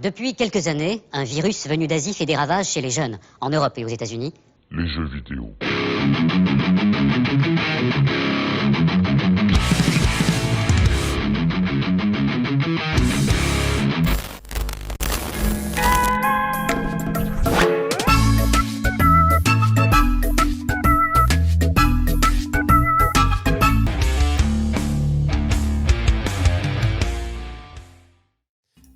Depuis quelques années, un virus venu d'Asie fait des ravages chez les jeunes, en Europe et aux États-Unis. Les jeux vidéo.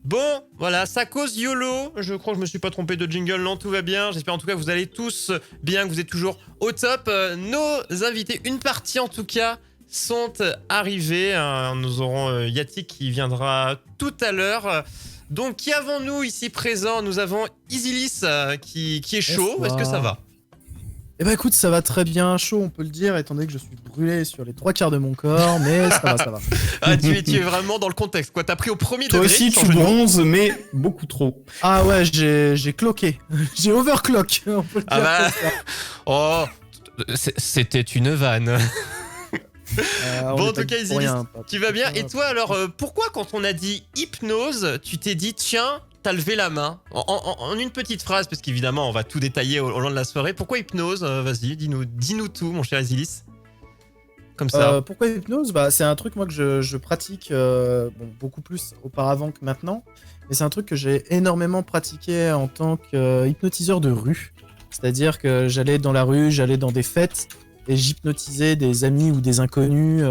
Bon, voilà, ça cause YOLO. Je crois que je me suis pas trompé de jingle, non, tout va bien. J'espère en tout cas que vous allez tous bien, que vous êtes toujours au top. Nos invités, une partie en tout cas, sont arrivés. Nous aurons Yatik qui viendra tout à l'heure. Donc, qui avons-nous ici présent? Nous avons Isilis qui est chaud. Bonsoir. Est-ce que ça va? Eh ben écoute, ça va très bien, chaud on peut le dire, étant donné que je suis brûlé sur les 3/4 de mon corps, mais ça va, ça va. Ah, tu es vraiment dans le contexte, quoi. T'as pris au premier Toi degré. aussi, sans tu jeu de mots. bronzes, mais beaucoup trop. Ah ouais, j'ai cloqué, j'ai overclock, on peut le Ah dire bah. comme ça. Oh, c'était une vanne. On Bon, est en pas tout cas, dit pour Isilis, rien, pas- tu vas bien. pas- Et toi, alors, pourquoi quand on a dit hypnose, tu t'es dit, tiens, t'as levé la main en une petite phrase, parce qu'évidemment, on va tout détailler au long de la soirée. Pourquoi hypnose? Vas-y, dis-nous tout, mon cher Isilis. Comme ça. Pourquoi hypnose? Bah, c'est un truc moi que je pratique bon, beaucoup plus auparavant que maintenant, mais c'est un truc que j'ai énormément pratiqué en tant que hypnotiseur de rue. C'est-à-dire que j'allais dans la rue, j'allais dans des fêtes et j'hypnotisais des amis ou des inconnus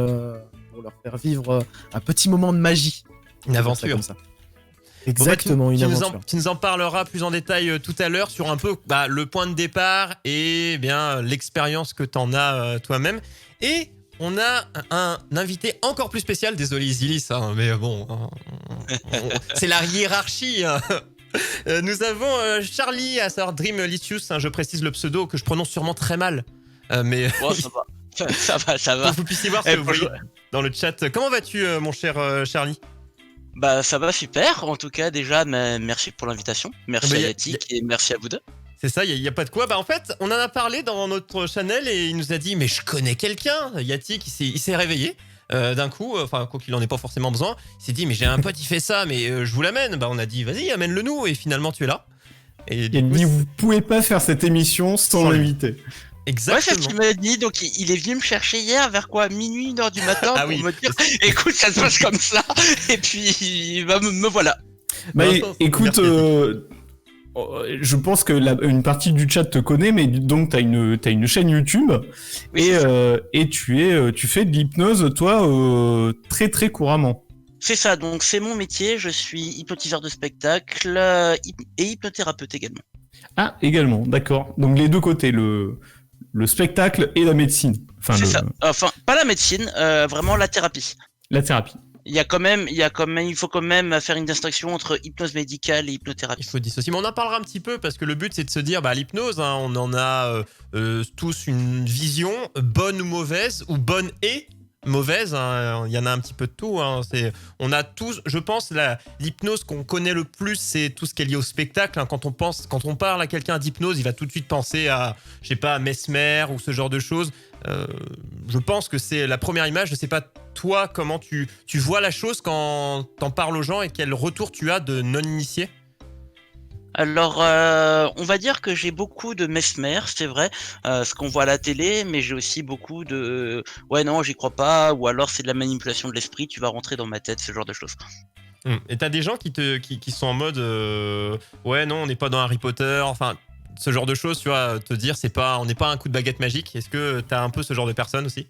pour leur faire vivre un petit moment de magie. Une On peut dire ça aventure. comme ça. Bon, bah, Exactement, une aventure. tu nous en parleras plus en détail tout à l'heure sur un peu le point de départ et bien l'expérience que t'en as toi-même. Et on a un invité encore plus spécial. Désolé Isilis, mais bon, c'est la hiérarchie. Nous avons Charlie, à savoir Dreamlicious, je précise le pseudo que je prononce sûrement très mal. Mais Bon, ça va. Ça va. pour que vous puissiez voir ce que vous voyez bonjour. dans le chat. Comment vas-tu, mon cher Charlie? Bah, ça va super. En tout cas, déjà, merci pour l'invitation. Merci Bah, à y a- Yatik et merci à vous deux. C'est ça, il y a pas de quoi. En fait, on en a parlé dans notre channel et il nous a dit, mais je connais quelqu'un. Yatik, il s'est réveillé d'un coup, enfin, quoi qu'il en ait pas forcément besoin. Il s'est dit, mais j'ai un pote, il fait ça, mais je vous l'amène. On a dit, vas-y, amène-le nous. Et finalement, tu es là. Et Il a dit, vous pouvez pas faire cette émission sans Sans lui. l'inviter. Ouais, c'est ce exactement. qu'il m'a dit. Donc, il est venu me chercher hier vers quoi, minuit, 1h du matin, Ah pour oui. me dire, écoute, ça se passe comme ça. Et puis, bah, me voilà. Bah, Bon, écoute, merci. je pense que une partie du chat te connaît, mais donc t'as une chaîne YouTube Oui, et tu fais de l'hypnose, toi, très très couramment. c'est ça. Donc, c'est mon métier. Je suis hypnotiseur de spectacle et hypnothérapeute également. Ah, également, d'accord. Donc les deux côtés, le spectacle et la médecine. Enfin, C'est ça. Enfin, pas la médecine, vraiment la thérapie. la thérapie. Il faut quand même faire une distinction entre hypnose médicale et hypnothérapie. Il faut dissocier. Mais on en parlera un petit peu parce que le but, c'est de se dire, l'hypnose, on en a tous une vision, bonne ou mauvaise, ou bonne et mauvaise. Il y en a un petit peu de tout. On a tous, je pense, l'hypnose qu'on connaît le plus, c'est tout ce qui est lié au spectacle. Quand on parle à quelqu'un d'hypnose, il va tout de suite penser à, je sais pas, à Mesmer ou ce genre de choses. Je pense que c'est la première image. Je sais pas, toi, comment tu vois la chose quand t'en parles aux gens et quel retour tu as de non-initiés? Alors, on va dire que j'ai beaucoup de Mesmer, c'est vrai, ce qu'on voit à la télé, mais j'ai aussi beaucoup de ouais non, j'y crois pas, ou alors c'est de la manipulation de l'esprit, tu vas rentrer dans ma tête, ce genre de choses. Et t'as des gens qui sont en mode ouais, non, on n'est pas dans Harry Potter, enfin ce genre de choses, tu vois, te dire on n'est pas un coup de baguette magique. Est-ce que t'as un peu ce genre de personnes aussi?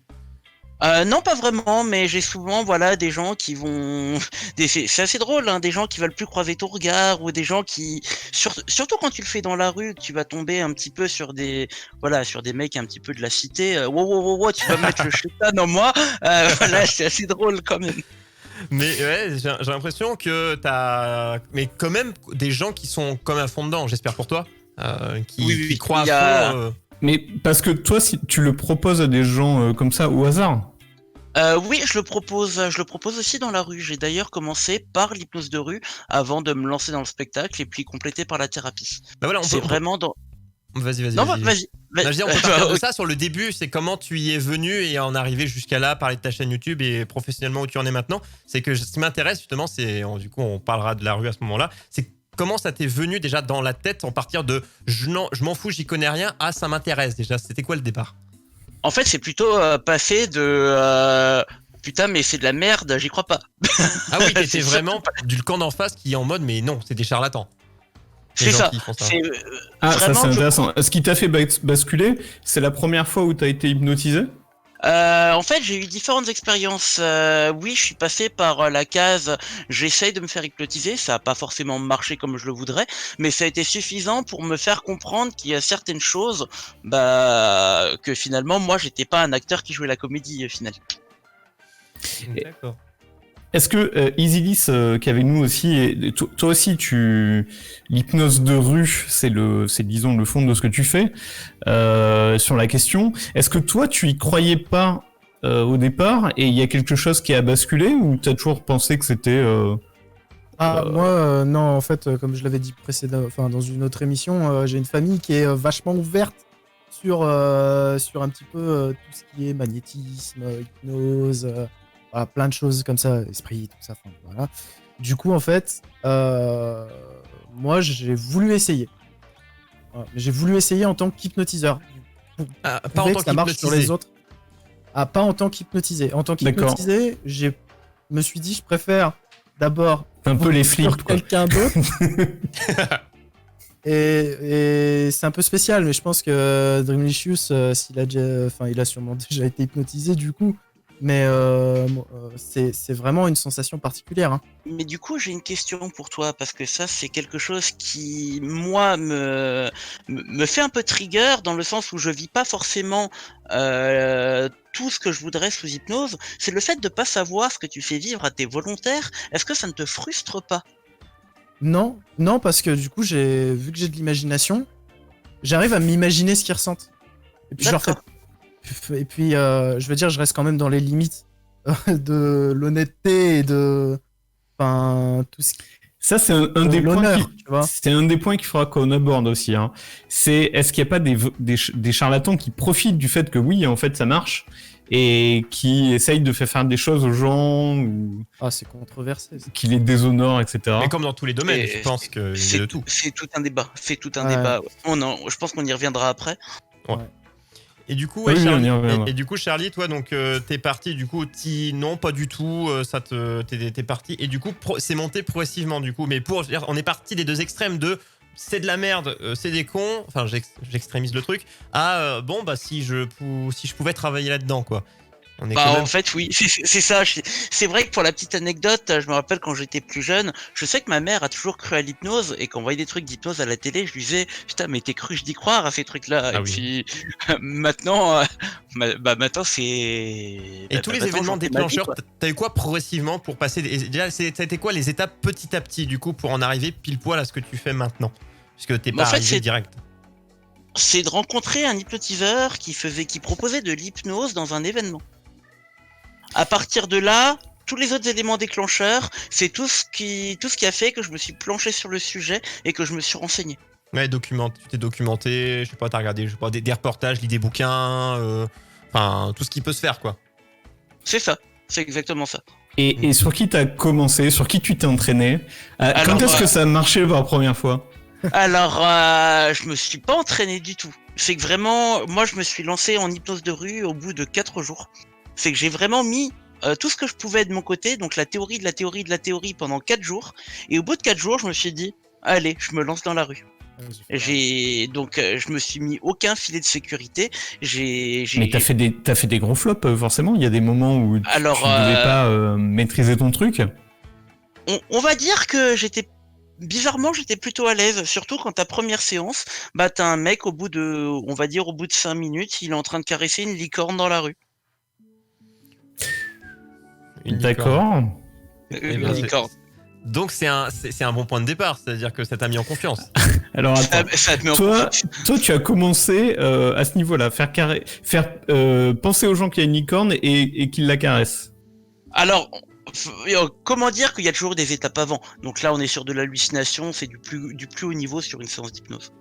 Non, pas vraiment, mais j'ai souvent des gens qui vont c'est assez drôle, hein, des gens qui veulent plus croiser ton regard, ou des gens qui surtout quand tu le fais dans la rue, que tu vas tomber un petit peu sur des mecs un petit peu de la cité, wow, tu vas mettre le chétan en moi, voilà, c'est assez drôle quand même. Mais ouais, j'ai l'impression que t'as mais quand même des gens qui sont comme à fond dedans, j'espère pour toi, qui croient il y à a- fond. Mais parce que toi, si tu le proposes à des gens comme ça au hasard. Oui, je le propose aussi dans la rue. J'ai d'ailleurs commencé par l'hypnose de rue avant de me lancer dans le spectacle et puis compléter par la thérapie. Voilà, C'est vraiment dans. Vas-y. Non, vas-y. Non, je dis, on peut partir de ça sur le début, c'est comment tu y es venu et en arriver jusqu'à là, parler de ta chaîne YouTube et professionnellement où tu en es maintenant. C'est que ce qui m'intéresse justement, c'est du coup on parlera de la rue à ce moment-là. C'est comment ça t'est venu déjà dans la tête en partir de je m'en fous, j'y connais rien, à ça m'intéresse déjà. C'était quoi le départ? En fait, c'est plutôt passé de putain, mais c'est de la merde, j'y crois pas. Ah oui, t'étais C'est vraiment du camp d'en face qui est en mode mais non, c'est des charlatans. Les C'est gens ça. qui font ça. C'est Ah, ça vraiment c'est intéressant. Ce qui t'a fait basculer, c'est la première fois où t'as été hypnotisé? En fait, j'ai eu différentes expériences. Oui, je suis passé par la case j'essaye de me faire hypnotiser. Ça a pas forcément marché comme je le voudrais, mais ça a été suffisant pour me faire comprendre qu'il y a certaines choses, que finalement, moi, j'étais pas un acteur qui jouait la comédie, au final. D'accord. Est-ce que Isilis, qui est avec nous aussi, et toi aussi, l'hypnose de rue, c'est disons le fond de ce que tu fais sur la question. Est-ce que toi, tu y croyais pas au départ et il y a quelque chose qui a basculé ou t'as toujours pensé que c'était Moi, non, en fait, comme je l'avais dit enfin, dans une autre émission, j'ai une famille qui est vachement ouverte sur un petit peu tout ce qui est magnétisme, hypnose, voilà, plein de choses comme ça, esprit, tout ça. Enfin, voilà. Du coup, en fait, moi, j'ai voulu essayer. Voilà. J'ai voulu essayer en tant qu'hypnotiseur. Pas en Prouver tant que ça marche sur les qu'hypnotisé. autres. Ah, pas en tant qu'hypnotisé. En tant qu'hypnotisé, je me suis dit, je préfère d'abord un peu les sur flics, quoi? quelqu'un d'autre. et c'est un peu spécial, mais je pense que Dreamlicious, il a sûrement déjà été hypnotisé du coup. Mais c'est vraiment une sensation particulière. Hein. Mais du coup, j'ai une question pour toi, parce que ça, c'est quelque chose qui, moi, me fait un peu trigger, dans le sens où je vis pas forcément tout ce que je voudrais sous hypnose. C'est le fait de pas savoir ce que tu fais vivre à tes volontaires. Est-ce que ça ne te frustre pas? Non, parce que du coup, vu que j'ai de l'imagination, j'arrive à m'imaginer ce qu'ils ressentent. Et puis je leur fais. Et puis, je veux dire, je reste quand même dans les limites de l'honnêteté et de. Enfin, tout ce qui. Ça, c'est un des points tu vois. c'est un des points qu'il faudra qu'on aborde aussi. Hein. Est-ce qu'il n'y a pas des charlatans qui profitent du fait que oui, en fait, ça marche et qui essayent de faire des choses aux gens ou Ah, c'est controversé. Ça. qui les déshonorent, etc. Mais comme dans tous les domaines, je pense qu'il y a de tout. C'est tout un débat. C'est tout un Ouais. débat. Je pense qu'on y reviendra après. Et du coup, Oui, Charlie, on y reviendra. et du coup, Charlie, toi, donc t'es parti. Du coup, non, pas du tout. T'es parti. Et du coup, c'est monté progressivement. Du coup, mais on est parti des deux extrêmes de c'est de la merde, c'est des cons. Enfin, j'extrémise le truc. À si je pouvais travailler là-dedans, quoi. On est quand même... En fait, oui, c'est ça. C'est vrai que pour la petite anecdote, je me rappelle quand j'étais plus jeune, je sais que ma mère a toujours cru à l'hypnose et quand on voyait des trucs d'hypnose à la télé, je lui disais putain, mais t'es cru d'y croire à ces trucs-là. Ah et oui. puis maintenant, maintenant c'est. Et tous les événements déclencheurs, t'as eu quoi progressivement pour passer déjà, ça a été quoi les étapes petit à petit du coup pour en arriver pile poil à ce que tu fais maintenant, puisque t'es pas En fait, arrivé direct. C'est de rencontrer un hypnotiseur qui proposait de l'hypnose dans un événement. À partir de là, tous les autres éléments déclencheurs, c'est tout ce qui a fait que je me suis planché sur le sujet et que je me suis renseigné. Ouais, tu t'es documenté, je sais pas, t'as regardé des reportages, lis des bouquins, enfin tout ce qui peut se faire quoi. C'est ça, c'est exactement ça. Et sur qui t'as commencé, sur qui tu t'es entraîné? Quand est-ce que ça a marché pour la première fois? Alors, je me suis pas entraîné du tout. C'est que vraiment, moi je me suis lancé en hypnose de rue au bout de 4 jours. C'est que j'ai vraiment mis tout ce que je pouvais de mon côté, donc la théorie de la théorie de la théorie pendant 4 jours. Et au bout de 4 jours, je me suis dit, allez, je me lance dans la rue. Je me suis mis aucun filet de sécurité. Mais t'as fait des gros flops, forcément. Il y a des moments où tu devais pas maîtriser ton truc. On va dire que j'étais plutôt à l'aise, surtout quand ta première séance, t'as un mec au bout de 5 minutes, il est en train de caresser une licorne dans la rue. D'accord. Une licorne. Donc c'est un bon point de départ, c'est-à-dire que ça t'a mis en confiance. Alors attends, Ça te met en confiance. toi tu as commencé à ce niveau-là, faire penser aux gens qu'il y a une licorne et qu'ils la caressent. Alors, comment dire qu'il y a toujours des étapes avant. Donc là, on est sur de l'hallucination, c'est du plus haut niveau sur une séance d'hypnose.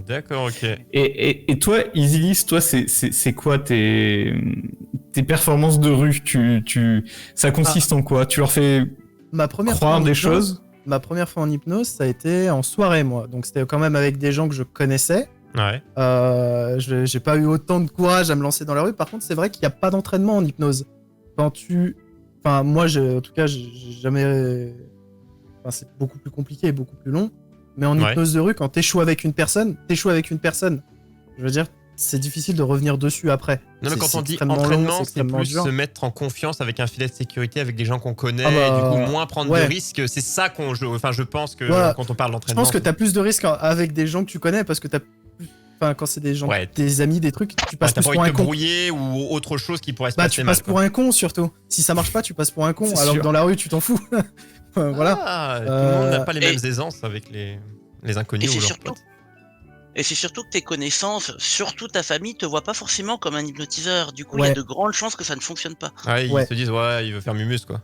D'accord, ok. Et toi, Isilis, toi, c'est quoi tes performances de rue? Ça consiste en quoi? Tu leur fais Ma première croire des choses? ma première fois en hypnose, ça a été en soirée, moi. Donc c'était quand même avec des gens que je connaissais. Ouais. J'ai pas eu autant de courage à me lancer dans la rue. Par contre, c'est vrai qu'il n'y a pas d'entraînement en hypnose. Quand tu... Enfin, moi, en tout cas, j'ai jamais... Enfin, c'est beaucoup plus compliqué et beaucoup plus long. Mais en hypnose de rue, quand t'échoues avec une personne. Je veux dire, c'est difficile de revenir dessus après. Non, mais quand on dit extrêmement entraînement, long, c'est plus dur. se mettre en confiance avec un filet de sécurité, avec des gens qu'on connaît, Ah bah, et du coup moins prendre de risques. C'est ça je pense que Voilà. quand on parle Je d'entraînement. pense que t'as plus de risques avec des gens que tu connais parce que enfin, quand c'est des gens, des amis, des trucs, tu passes t'as plus pas pour envie un de te con. brouiller ou autre chose qui pourrait se passer Tu mal. passes pour un con surtout. Si ça marche pas, tu passes pour un con. C'est Alors sûr. que dans la rue, tu t'en fous. Voilà. Ah, tout le monde n'a pas les mêmes aisances avec les inconnus Et ou c'est leurs potes. Et c'est surtout que tes connaissances, surtout ta famille, te voient pas forcément comme un hypnotiseur. Du coup, il y Ouais. a de grandes chances que ça ne fonctionne pas. Ouais, ils Ouais. se disent, il veut faire Mumus, quoi.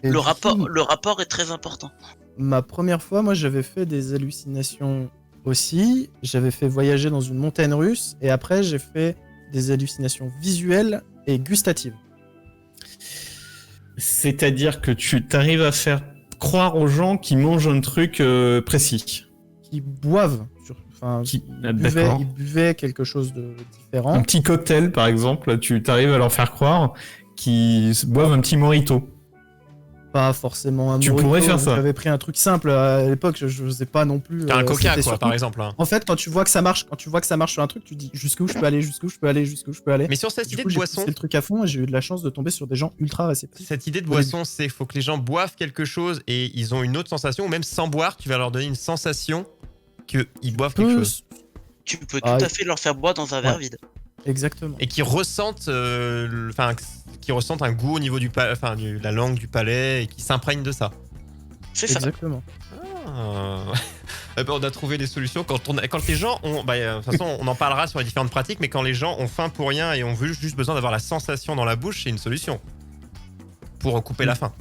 Et Le du rapport, coup, le rapport est très important. ma première fois, moi, j'avais fait des hallucinations aussi. J'avais fait voyager dans une montagne russe. Et après, j'ai fait des hallucinations visuelles et gustatives. C'est-à-dire que tu t'arrives à faire croire aux gens qu'ils mangent un truc précis. Qui boivent. Enfin, D'accord. ils buvaient quelque chose de différent. Un petit cocktail, par exemple, tu t'arrives à leur faire croire qu'ils boivent un petit mojito. Pas forcément un Tu mojito. pourrais faire ça. J'avais pris un truc simple à l'époque, je faisais pas non plus. T'as un coca, c'était quoi, surtout- par exemple. Hein. En fait, quand tu vois que ça marche sur un truc, tu dis jusqu'où je peux aller, jusqu'où je peux aller, jusqu'où je peux aller. Mais sur cette Du idée coup, de j'ai boisson, poussé le truc à fond et j'ai eu de la chance de tomber sur des gens ultra réceptifs. cette idée de Au boisson, c'est faut que les gens boivent quelque chose et ils ont une autre sensation, ou même sans boire, tu vas leur donner une sensation qu'ils boivent quelque chose. Tu peux Ah, tout à fait leur faire boire dans un verre vide. Exactement. Et qui ressentent, qui ressentent un goût au niveau de la langue, du palais, et qui s'imprègnent de ça. C'est ça. Exactement. Ah. Eh ben, on a trouvé des solutions quand les gens ont. De toute façon, on en parlera sur les différentes pratiques, mais quand les gens ont faim pour rien et ont juste besoin d'avoir la sensation dans la bouche, c'est une solution pour couper la faim.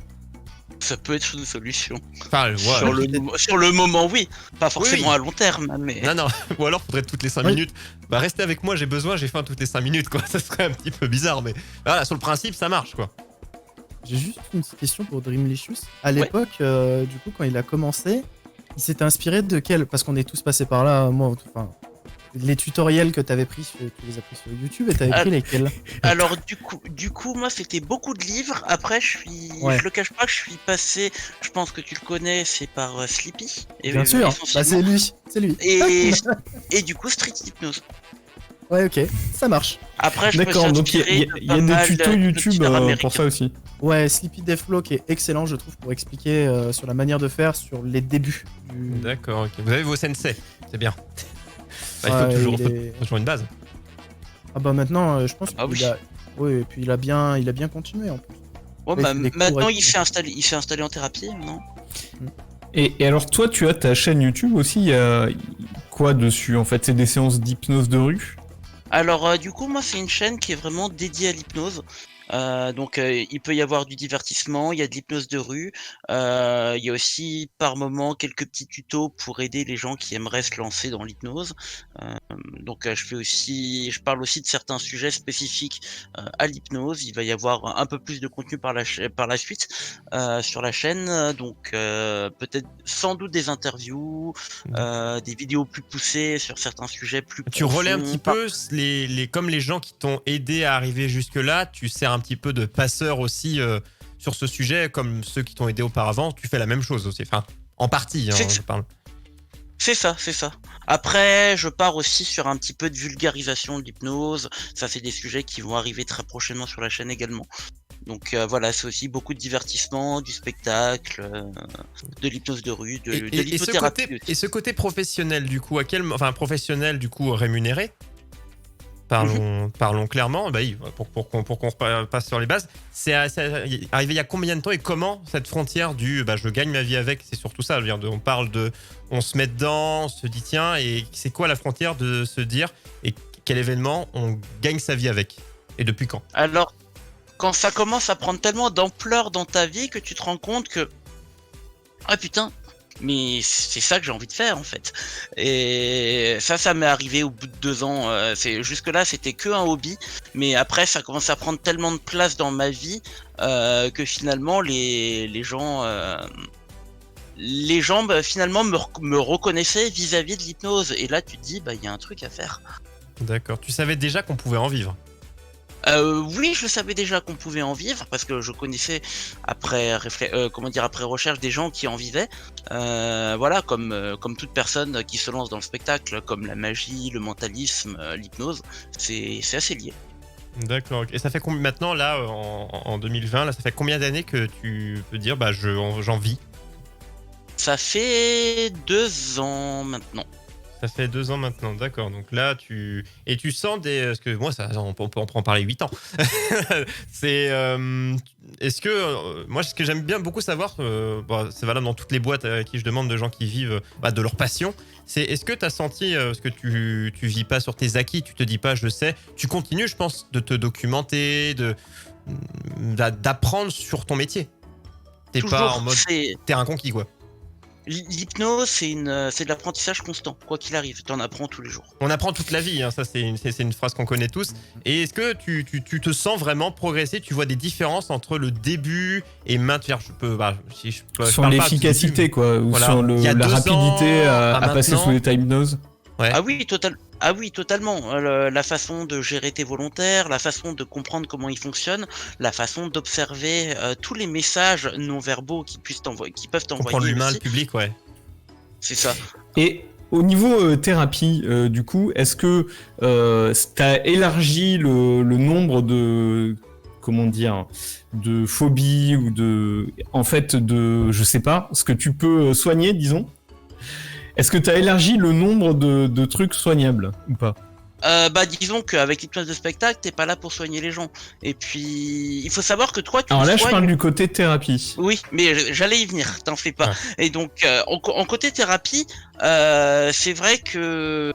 Ça peut être une solution. Enfin, ouais. Sur le moment, oui. Pas forcément Oui. à long terme, mais. Non. Ou alors, faudrait toutes les 5 minutes. Bah, restez avec moi, j'ai faim toutes les 5 minutes, quoi. Ça serait un petit peu bizarre, mais voilà, sur le principe, ça marche, quoi. J'ai juste une petite question pour Dreamlicious. À l'époque, du coup, quand il a commencé, il s'était inspiré de quel? Parce qu'on est tous passés par là, moi, enfin, les tutoriels que t'avais pris, tu les as pris sur YouTube et t'avais pris lesquels? Alors du coup, moi c'était beaucoup de livres. Après, je le cache pas, je suis passé. Je pense que tu le connais, c'est par Sleepy. Bien sûr. Bah c'est lui. Et du coup, Street Hypnose. Ouais, ok, ça marche. Après, je me suis D'accord, donc il inspiré y a des tutos YouTube pour ça aussi. Ouais, Sleepy Deathflow qui est excellent, je trouve, pour expliquer sur la manière de faire sur les débuts. D'accord, ok. Vous avez vos sensei, c'est bien. Il faut toujours une base. Ah bah maintenant, je pense Ah qu'il oui. a... Oui, et puis il a bien continué en plus. Ouais, Avec des cours maintenant, et il tout. s'est installé en thérapie, non? Et alors toi, tu as ta chaîne YouTube aussi, il y a quoi dessus en fait? C'est des séances d'hypnose de rue? Alors du coup moi c'est une chaîne qui est vraiment dédiée à l'hypnose. Donc il peut y avoir du divertissement, il y a de l'hypnose de rue, il y a aussi par moment quelques petits tutos pour aider les gens qui aimeraient se lancer dans l'hypnose. Donc je parle aussi de certains sujets spécifiques à l'hypnose. Il va y avoir un peu plus de contenu par la suite sur la chaîne. Donc peut-être sans doute des interviews, des vidéos plus poussées sur certains sujets plus Tu relais un profonds. petit peu comme les gens qui t'ont aidé à arriver jusque-là, tu sers un petit peu de passeur aussi sur ce sujet, comme ceux qui t'ont aidé auparavant, tu fais la même chose aussi. Enfin, en partie, hein, je parle. C'est ça. Après, je pars aussi sur un petit peu de vulgarisation de l'hypnose. Ça, c'est des sujets qui vont arriver très prochainement sur la chaîne également. Donc voilà, c'est aussi beaucoup de divertissement, du spectacle, de l'hypnose de rue, de l'hypnothérapie. Et ce côté professionnel, du coup, professionnel, du coup, rémunéré, parlons clairement, bah oui, pour qu'on passe sur les bases, c'est arrivé il y a combien de temps et comment cette frontière du je gagne ma vie avec, c'est surtout ça, on parle de, on se met dedans, on se dit tiens, et c'est quoi la frontière de se dire, et quel événement on gagne sa vie avec, et depuis quand? Alors, quand ça commence à prendre tellement d'ampleur dans ta vie que tu te rends compte que ah putain, mais c'est ça que j'ai envie de faire en fait. Et ça m'est arrivé au bout de 2 ans. Jusque-là, c'était que un hobby, mais après, ça commence à prendre tellement de place dans ma vie que finalement, les gens les gens finalement me reconnaissaient vis-à-vis de l'hypnose. Et là, tu te dis, il y a un truc à faire. D'accord. Tu savais déjà qu'on pouvait en vivre. Oui, je savais déjà qu'on pouvait en vivre parce que je connaissais après après recherche des gens qui en vivaient. Voilà, comme toute personne qui se lance dans le spectacle, comme la magie, le mentalisme, l'hypnose, c'est assez lié. D'accord. Et ça fait combien maintenant, là, en 2020, là, ça fait combien d'années que tu peux dire, j'en vis? Ça fait 2 ans maintenant. Ça fait 2 ans maintenant, d'accord. Donc là, tu sens des... Parce que moi, on peut en parler 8 ans. C'est... est-ce que... moi, ce que j'aime bien beaucoup savoir, c'est valable dans toutes les boîtes à qui je demande de gens qui vivent de leur passion, c'est est-ce que tu as senti, parce que tu vis pas sur tes acquis, tu te dis pas, je sais, tu continues, je pense, de te documenter, d'apprendre sur ton métier. T'es pas en mode terrain conquis, quoi. L'hypnose, c'est de l'apprentissage constant, quoi qu'il arrive. T'en apprends tous les jours. On apprend toute la vie, hein, ça c'est une phrase qu'on connaît tous. Et est-ce que tu te sens vraiment progresser? Tu vois des différences entre le début et maintenant? Sur l'efficacité, quoi, ou voilà. sur la rapidité à passer sous l'état hypnose. Ouais. Ah oui, totalement. La façon de gérer tes volontaires, la façon de comprendre comment ils fonctionnent, la façon d'observer tous les messages non verbaux qui peuvent t'envoyer. Comprendre l'humain, aussi. le public, ouais. C'est ça. Et au niveau thérapie, du coup, est-ce que t'as élargi le nombre de... Comment dire, de phobies ou je sais pas, ce que tu peux soigner, disons? Est-ce que tu as élargi le nombre de trucs soignables ou pas? Disons qu'avec l'hypnose de spectacle, t'es pas là pour soigner les gens. Et puis, il faut savoir que toi, tu Alors là, soignes... je parle du côté thérapie. Oui, mais j'allais y venir, t'en fais pas. Ouais. Et donc, en côté thérapie, c'est vrai que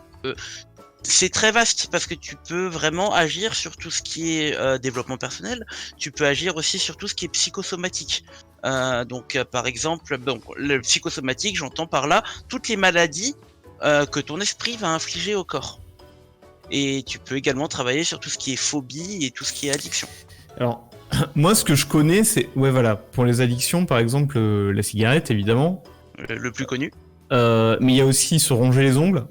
c'est très vaste parce que tu peux vraiment agir sur tout ce qui est développement personnel. Tu peux agir aussi sur tout ce qui est psychosomatique. Par exemple, le psychosomatique, j'entends par là toutes les maladies que ton esprit va infliger au corps. Et tu peux également travailler sur tout ce qui est phobie et tout ce qui est addiction. Alors, moi, ce que je connais, c'est... Ouais, voilà, pour les addictions, par exemple, la cigarette, évidemment. Le plus connu. Mais il y a aussi se ronger les ongles.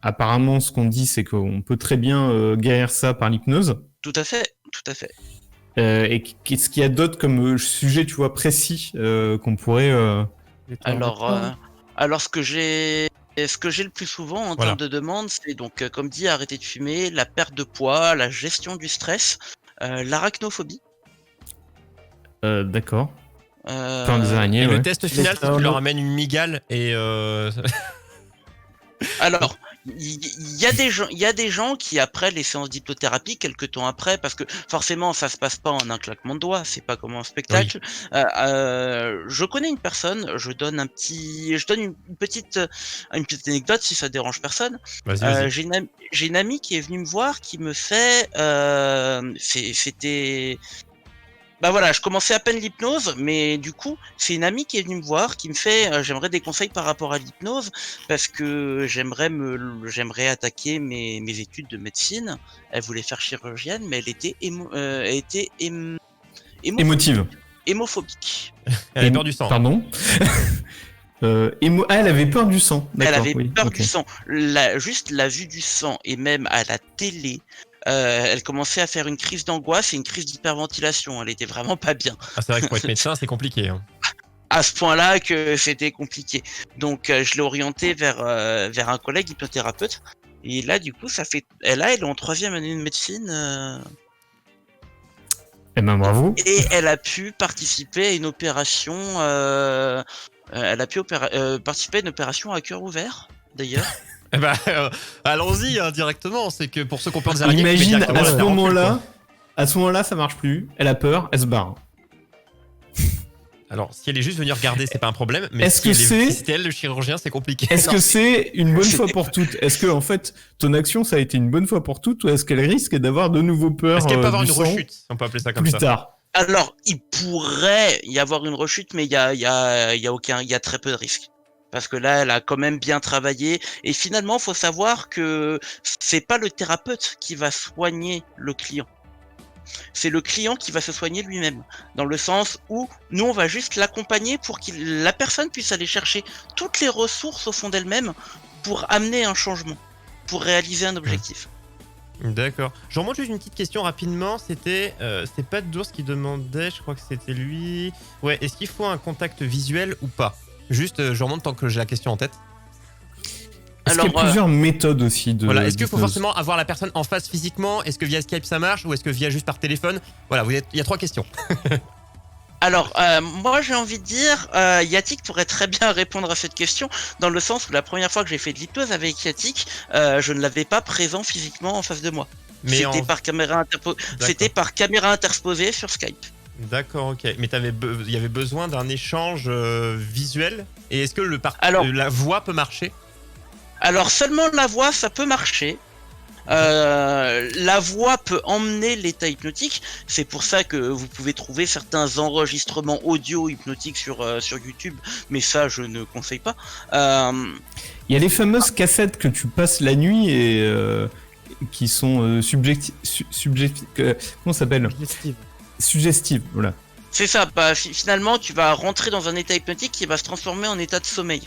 Apparemment, ce qu'on dit, c'est qu'on peut très bien guérir ça par l'hypnose. Tout à fait, tout à fait. Et qu'est-ce qu'il y a d'autre comme sujet, tu vois, précis qu'on pourrait... Alors, ce que j'ai le plus souvent en termes de demande, c'est donc, comme dit, arrêter de fumer, la perte de poids, la gestion du stress, l'arachnophobie. D'accord. Peur des araignées, Et ouais. le test final, c'est que tu leur amènes une migale et... Alors, il y a des gens qui, après les séances d'hypnothérapie, quelques temps après, parce que forcément ça se passe pas en un claquement de doigts, c'est pas comme un spectacle. Je connais une personne, je donne une petite anecdote si ça dérange personne. Vas-y. J'ai une amie qui est venue me voir, qui me fait, c'était... voilà, je commençais à peine l'hypnose, mais du coup, c'est une amie qui est venue me voir, qui me fait, j'aimerais des conseils par rapport à l'hypnose, parce que j'aimerais attaquer mes études de médecine. Elle voulait faire chirurgienne, mais elle était Émotive. hémophobique. Elle a peur du sang. Pardon. Elle avait peur du sang. Elle D'accord, avait oui, peur ok. du sang. Juste la vue du sang, et même à la télé, elle commençait à faire une crise d'angoisse et une crise d'hyperventilation. Elle était vraiment pas bien. Ah, c'est vrai que pour être médecin, c'est compliqué. Hein. À ce point-là que c'était compliqué. Donc je l'ai orientée vers un collègue hypnothérapeute. Et là, du coup, elle est en 3e année de médecine. Eh ben bravo. Et elle a pu participer à une opération. Participer à une opération à cœur ouvert, d'ailleurs. Eh ben, allons-y hein, directement. C'est que pour ceux qui ont peur des araignées, Imagine, directement à la ce faire en cul, quoi. moment-là, ça marche plus. Elle a peur, elle se barre. Alors, si elle est juste venue regarder, c'est pas un problème. Mais si c'était elle le chirurgien, c'est compliqué. Est-ce que c'est une bonne fois pour toutes? Est-ce que, en fait, ton action, ça a été une bonne fois pour toutes, ou est-ce qu'elle risque d'avoir de nouveau peur Est-ce qu'elle peut avoir du une sang rechute, si on peut appeler ça comme plus ça tard? Alors, il pourrait y avoir une rechute, mais il y a très peu de risques. Parce que là, elle a quand même bien travaillé. Et finalement, faut savoir que c'est pas le thérapeute qui va soigner le client. c'est le client qui va se soigner lui-même. Dans le sens où nous, on va juste l'accompagner pour que la personne puisse aller chercher toutes les ressources au fond d'elle-même pour amener un changement, pour réaliser un objectif. D'accord. Je remonte juste une petite question rapidement. C'était pas d'ours qui demandait, je crois que c'était lui. Ouais, est-ce qu'il faut un contact visuel ou pas? Juste, je remonte tant que j'ai la question en tête. Est-ce qu'il y a plusieurs méthodes aussi de... Voilà, est-ce qu'il faut forcément avoir la personne en face physiquement? Est-ce que via Skype ça marche? Ou est-ce que via juste par téléphone? Voilà, il y a 3 questions. Alors, moi j'ai envie de dire, Yatik pourrait très bien répondre à cette question, dans le sens où la première fois que j'ai fait de l'hypnose avec Yatik, je ne l'avais pas présent physiquement en face de moi. Mais C'était par caméra interposée sur Skype. D'accord, ok. Mais il y avait besoin d'un échange visuel? Et est-ce que la voix peut marcher? Alors seulement la voix, ça peut marcher. La voix peut emmener l'état hypnotique. C'est pour ça que vous pouvez trouver certains enregistrements audio hypnotiques sur YouTube, mais ça je ne conseille pas. Il y a les fameuses cassettes que tu passes la nuit et qui sont comment ça s'appelle? Suggestives, voilà. C'est ça, finalement tu vas rentrer dans un état hypnotique qui va se transformer en état de sommeil.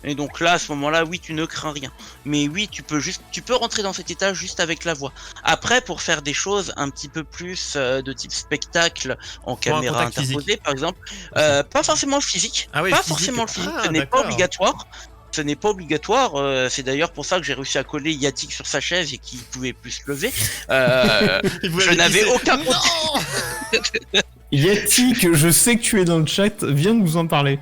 Et donc là, à ce moment-là, oui, tu ne crains rien. Mais oui, tu peux rentrer dans cet état juste avec la voix. Après, pour faire des choses un petit peu plus de type spectacle en caméra interposée, physique. Par exemple, pas forcément physique. Ah oui, pas physique. Forcément physique. Ce n'est pas obligatoire. Ce n'est pas obligatoire. C'est d'ailleurs pour ça que j'ai réussi à coller Yatik sur sa chaise et qu'il pouvait plus se lever. Je n'avais aucun problème. Yatik, je sais que tu es dans le chat. Viens nous en parler.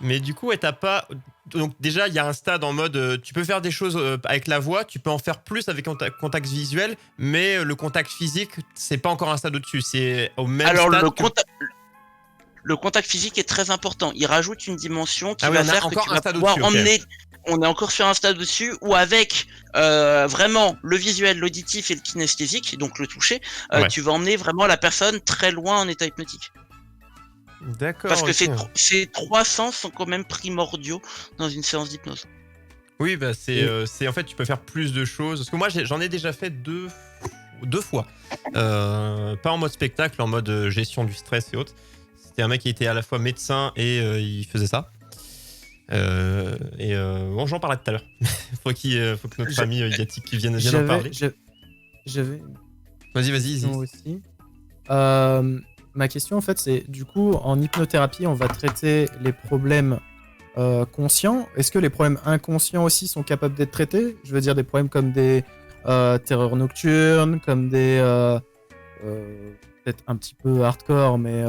Mais du coup, t'as pas... Donc déjà, il y a un stade en mode... tu peux faire des choses avec la voix, tu peux en faire plus avec contact visuel, mais le contact physique, c'est pas encore un stade au-dessus. C'est au même stade le contact physique est très important. Il rajoute une dimension qui va faire que tu vas pouvoir emmener... On est encore sur un stade au-dessus où avec vraiment le visuel, l'auditif et le kinesthésique, donc le toucher, tu vas emmener vraiment la personne très loin en état hypnotique. D'accord. Parce que ces 3 sens sont quand même primordiaux dans une séance d'hypnose. Oui, bah c'est en fait tu peux faire plus de choses. Parce que moi j'en ai déjà fait deux fois. Pas en mode spectacle, en mode gestion du stress et autres. C'était un mec qui était à la fois médecin et il faisait ça. Bon, j'en parlais tout à l'heure. faut que notre ami Yatik vienne en parler. J'avais. Vas-y. Aussi. Ma question, en fait, c'est du coup, en hypnothérapie, on va traiter les problèmes conscients. Est-ce que les problèmes inconscients aussi sont capables d'être traités? Je veux dire, des problèmes comme des terreurs nocturnes, comme des. Peut-être un petit peu hardcore, mais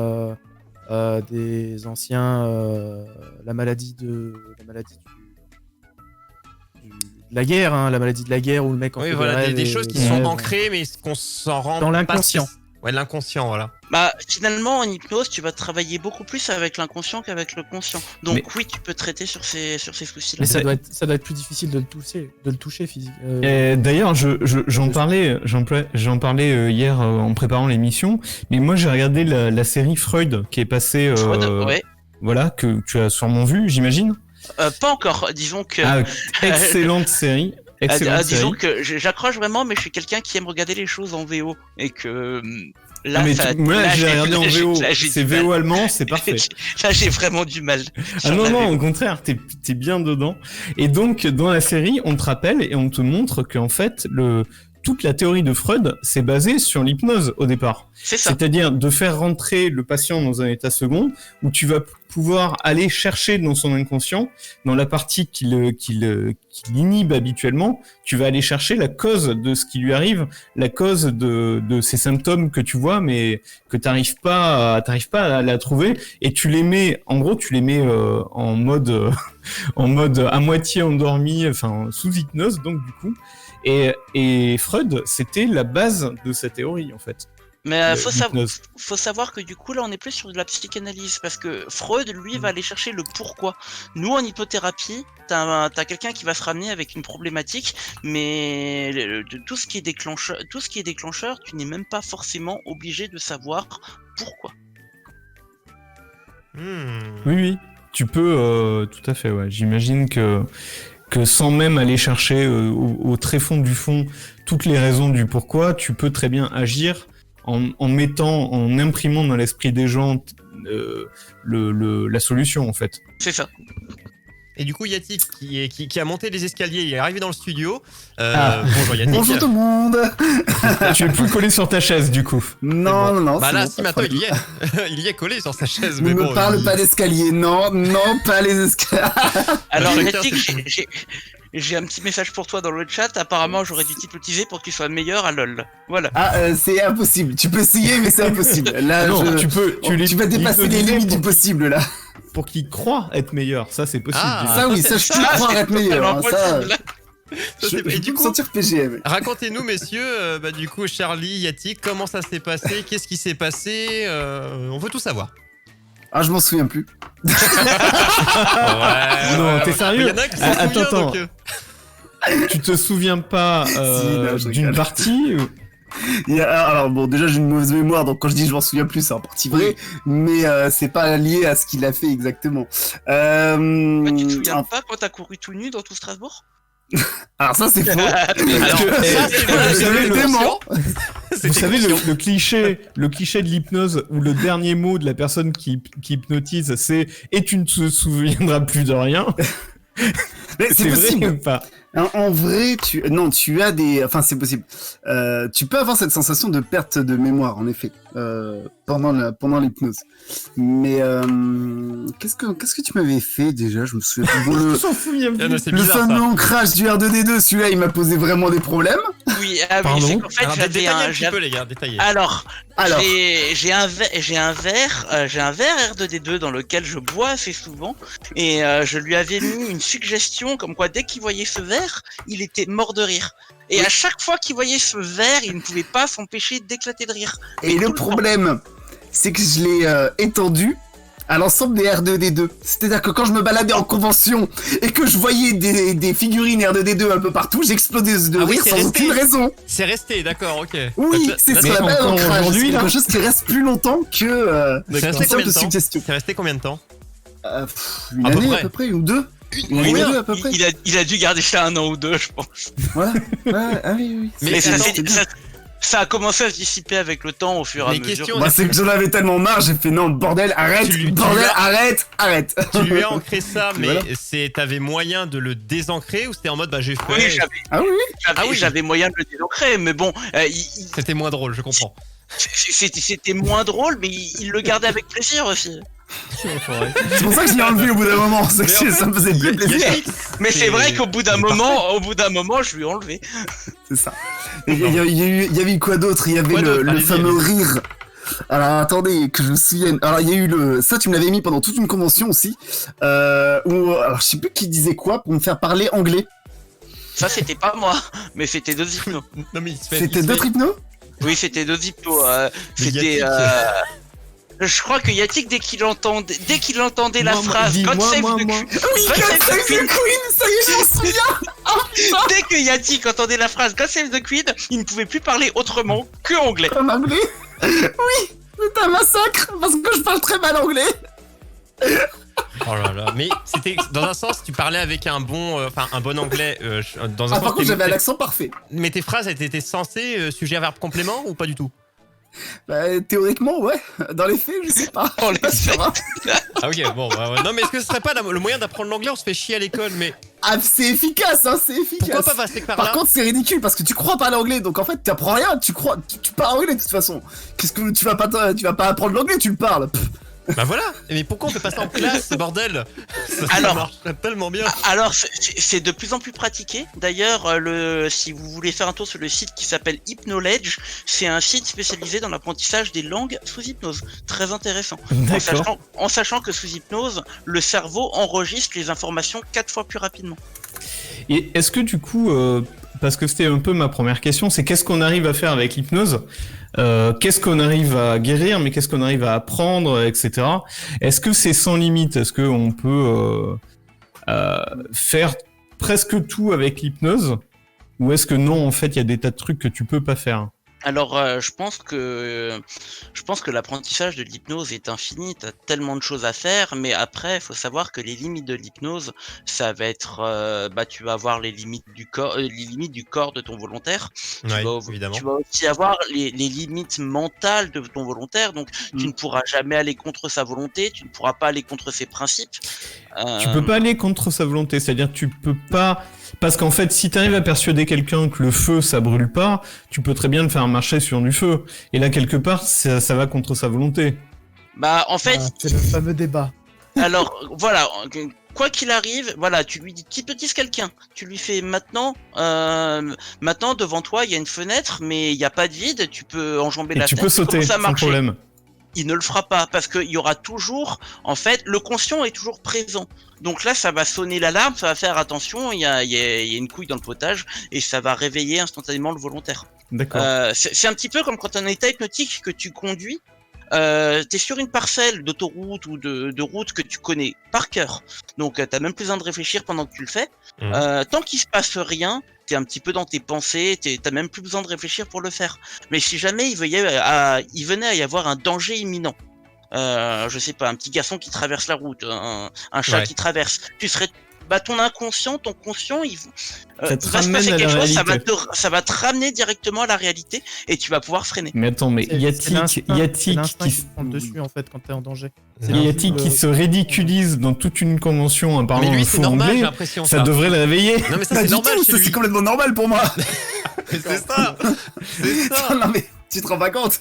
des anciens. La maladie de la guerre, hein, la maladie de la guerre où le mec en fait voilà, des choses qui sont ancrées, mais qu'on s'en rend dans l'inconscient. Ouais, l'inconscient, voilà. Bah, finalement, en hypnose, tu vas travailler beaucoup plus avec l'inconscient qu'avec le conscient. Donc oui, tu peux traiter sur ces soucis-là. Mais ça doit être plus difficile de le toucher physiquement. D'ailleurs, j'en parlais hier en préparant l'émission, mais moi j'ai regardé la série Freud qui est passée, voilà, que tu as sûrement vu, j'imagine. Pas encore, disons que... Excellente série. Disons que j'accroche vraiment, mais je suis quelqu'un qui aime regarder les choses en VO et que là, j'ai regardé en VO. C'est VO allemand, c'est parfait. Là, j'ai vraiment du mal. Non, au contraire, t'es bien dedans. Et donc, dans la série, on te rappelle et on te montre qu'en fait, toute la théorie de Freud, c'est basé sur l'hypnose au départ. C'est ça. C'est-à-dire de faire rentrer le patient dans un état second où tu vas pouvoir aller chercher dans son inconscient, dans la partie qui l'inhibe habituellement, tu vas aller chercher la cause de ce qui lui arrive, la cause de ces symptômes que tu vois, mais que t'arrives pas à la trouver, et tu les mets en mode à moitié endormi, enfin sous hypnose, donc du coup. Et Freud, c'était la base de sa théorie, en fait. Mais faut savoir que du coup, là, on est plus sur de la psychanalyse, parce que Freud, lui, va aller chercher le pourquoi. Nous, en hypnothérapie, t'as quelqu'un qui va se ramener avec une problématique, mais tout ce qui est déclencheur, tu n'es même pas forcément obligé de savoir pourquoi. Oui, tu peux, tout à fait, ouais. J'imagine que sans même aller chercher au très fond du fond toutes les raisons du pourquoi, tu peux très bien agir en imprimant dans l'esprit des gens la solution en fait. C'est ça. Et du coup, Yatik, qui a monté les escaliers, il est arrivé dans le studio. Ah. Bonjour Yatik. Bonjour tout le monde. Tu es plus collé sur ta chaise du coup. Non. Bah c'est là, bon, si pas maintenant de il y est. Il y est collé sur sa chaise. Ne Mais me bon, parle pas d'escalier. Non, pas les escaliers. Alors, chacun Yatik, ses- j'ai un petit message pour toi dans le chat. Apparemment, j'aurais dû t'hypnotiser pour que tu sois meilleur à LoL. Voilà. C'est impossible. Tu peux essayer, mais c'est impossible. Là, Non, tu vas dépasser les limites du possible là. pour qu'il croit être meilleur. Ça c'est possible. Ah. déjà. Ça oui, ça je peux croire être meilleur. hein, ça, Totalement Ça, c'est- je et peux du me coup, sentir PGM. racontez-nous, messieurs, du coup, Charlie, Yatik, comment ça s'est passé? Qu'est-ce qui s'est passé? On veut tout savoir. Ah, je m'en souviens plus. Ouais. Non, t'es Il sérieux? y en a qui s'en Attends, souviennent, attends. donc, Tu te souviens pas non, je d'une rigole. partie ou- Alors bon, déjà j'ai une mauvaise mémoire, donc quand je dis je m'en souviens plus, c'est en partie vrai, mais c'est pas lié à ce qu'il a fait exactement. Ouais, tu te souviens en- pas quand t'as couru tout nu dans tout Strasbourg? Alors ça c'est faux. Alors, que- ça, c'est vrai, vous c'est savez, le le- conscient. Vous C'était savez conscient. le cliché de l'hypnose où le dernier mot de la personne qui hypnotise c'est et tu ne te souviendras plus de rien. Mais c'est vrai possible. ou pas? En vrai, tu as des, enfin c'est possible. Tu peux avoir cette sensation de perte de mémoire en effet pendant l'hypnose. Mais qu'est-ce que tu m'avais fait déjà? Je me souviens plus. Bon, Je s'en souviens Ah, non, plus. c'est le bizarre, fameux ça. ancrage du R2D2, celui-là il m'a posé vraiment des problèmes. Oui, Pardon c'est qu'en fait, Alors, j'avais détaillez un petit j'avais- peu, les gars, détaillez. Alors, Alors, j'ai un verre R2D2 dans lequel je bois assez souvent et je lui avais mis une suggestion comme quoi dès qu'il voyait ce verre, il était mort de rire. Et à chaque fois qu'il voyait ce verre, il ne pouvait pas s'empêcher d'éclater de rire. et tout le le problème, c'est que je l'ai étendu à l'ensemble des R2D2. C'est-à-dire que quand je me baladais en convention et que je voyais des figurines R2D2 un peu partout, j'explosais de Ah oui, rire c'est sans resté. aucune raison. C'est resté, d'accord, ok. Oui, Là, c'est ce là, qu'on mais appelle encore ancrage. aujourd'hui, C'est là quelque chose qui reste plus longtemps que C'est resté une combien sorte de de temps? suggestion. C'est resté combien de temps? Une À peu année près. à peu près, ou deux. Une Oui, année ou deux à peu près. il a dû garder ça 1 an ou 2, je pense. Voilà. Ouais, ah oui. Mais ça, attends, ça a commencé à se dissiper avec le temps au fur et à Les mesure. questions- Bah, c'est que j'en avais tellement marre, j'ai fait non, bordel, arrête, Tu bordel, lui- arrête. Tu lui as ancré ça, mais Voilà. t'avais moyen de le désancrer ou c'était en mode bah j'ai fait. Oui, Ah oui, Ah oui. j'avais moyen de le désancrer, mais bon, C'était moins drôle, je comprends. c'était moins drôle, mais il le gardait avec plaisir aussi. c'est pour ça que je l'ai enlevé au bout d'un moment, c'est que Mais en ça me faisait plus plaisir. Yatik, Mais c'est vrai qu'au bout d'un c'est moment, je lui ai enlevé. C'est ça. Il y avait quoi d'autre? Il y avait Quoi d'autre? le Allez-y, fameux rire. Alors attendez, que je me souvienne. Alors il y a eu ça tu me l'avais mis pendant toute une convention aussi. Alors je sais plus qui disait quoi pour me faire parler anglais. Ça, c'était pas moi, mais c'était deux hypnos. Non mais il se fait. C'était il se d'autres fait- hypnos? Oui, c'était deux hypnos. Mais C'était. Yatik, Je crois que Yatik, dès qu'il entendait la Moi, phrase dis, God moi, Save moi, the moi. Queen, Oui, God God Save the Save the Queen. Queen, ça y est, je m'en souviens. Dès que Yatik entendait la phrase God Save the Queen, il ne pouvait plus parler autrement que anglais. En anglais. Oui, c'est un massacre parce que je parle très mal anglais. Oh là là, mais c'était dans un sens tu parlais avec un bon anglais dans un Ah sens. par contre tes- j'avais un accent parfait. Mais tes phrases elles étaient censées sujet verbe complément ou pas du tout? Bah, théoriquement ouais, dans les faits je sais pas. Dans Je suis pas les sûr, hein. Ah ok bon bah, ouais. Non mais est-ce que ce serait pas le moyen d'apprendre l'anglais? On se fait chier à l'école mais Ah c'est efficace hein, c'est efficace. pourquoi pas passer par Par là? contre, c'est ridicule parce que tu crois parler anglais, donc en fait, t'apprends rien. Tu parles anglais de toute façon. Qu'est-ce que tu vas pas apprendre l'anglais, tu le parles. Pff. Bah voilà. Mais pourquoi on fait pas ça en classe, ce bordel? Ça Alors- marcherait tellement bien. Alors, c'est de plus en plus pratiqué. D'ailleurs, si vous voulez faire un tour sur le site qui s'appelle Hypnoledge, c'est un site spécialisé dans l'apprentissage des langues sous hypnose. Très intéressant. D'accord. En sachant que sous hypnose, le cerveau enregistre les informations 4 fois plus rapidement. Et est-ce que du coup, parce que c'était un peu ma première question, c'est qu'est-ce qu'on arrive à faire avec l'hypnose? Qu'est-ce qu'on arrive à guérir, mais qu'est-ce qu'on arrive à apprendre, etc. Est-ce que c'est sans limite? Est-ce qu'on peut faire presque tout avec l'hypnose? Ou est-ce que non, en fait, il y a des tas de trucs que tu peux pas faire? Alors, je pense que l'apprentissage de l'hypnose est infini. Tu as tellement de choses à faire, mais après, il faut savoir que les limites de l'hypnose, ça va être, tu vas avoir les limites du corps de ton volontaire. Ouais, Tu évidemment. vas aussi avoir les limites mentales de ton volontaire. Donc, tu ne pourras jamais aller contre sa volonté, tu ne pourras pas aller contre ses principes. Tu peux pas aller contre sa volonté, c'est-à-dire tu peux pas... Parce qu'en fait, si t'arrives à persuader quelqu'un que le feu, ça brûle pas, tu peux très bien le faire marcher sur du feu. Et là, quelque part, ça va contre sa volonté. Bah, en fait, C'est le fameux débat. alors, voilà, quoi qu'il arrive, voilà, tu lui dis, tu te dises quelqu'un, tu lui fais maintenant devant toi, il y a une fenêtre, mais il n'y a pas de vide, tu peux enjamber Et la tu fenêtre. peux sauter, Comment ça sans marche? problème. Il ne le fera pas parce qu'il y aura toujours, en fait, le conscient est toujours présent. Donc là, ça va sonner l'alarme, ça va faire attention, il y a une couille dans le potage et ça va réveiller instantanément le volontaire. D'accord. C'est un petit peu comme quand on est en état hypnotique que tu conduis. T'es sur une parcelle d'autoroute ou de route que tu connais par cœur, donc t'as même plus besoin de réfléchir pendant que tu le fais. Tant qu'il se passe rien, t'es un petit peu dans tes pensées, t'as même plus besoin de réfléchir pour le faire. Mais si jamais il venait à y avoir un danger imminent, je sais pas, un petit garçon qui traverse la route, un chat qui traverse, tu serais ton inconscient, ton conscient, il va se passer quelque chose, ça va te ramener directement à la réalité et tu vas pouvoir freiner. Mais attends, mais Yatik qui prend le dessus en fait quand t'es en danger. Yatik qui se ridiculise dans toute une convention en parlant Mais lui, un c'est faux normal, j'ai anglais, l'impression. ça devrait le réveiller. Non, mais ça, Pas c'est du normal tout, chez ça, lui. c'est complètement normal pour moi. Mais c'est ça. C'est ça. Non mais tu te rends pas compte.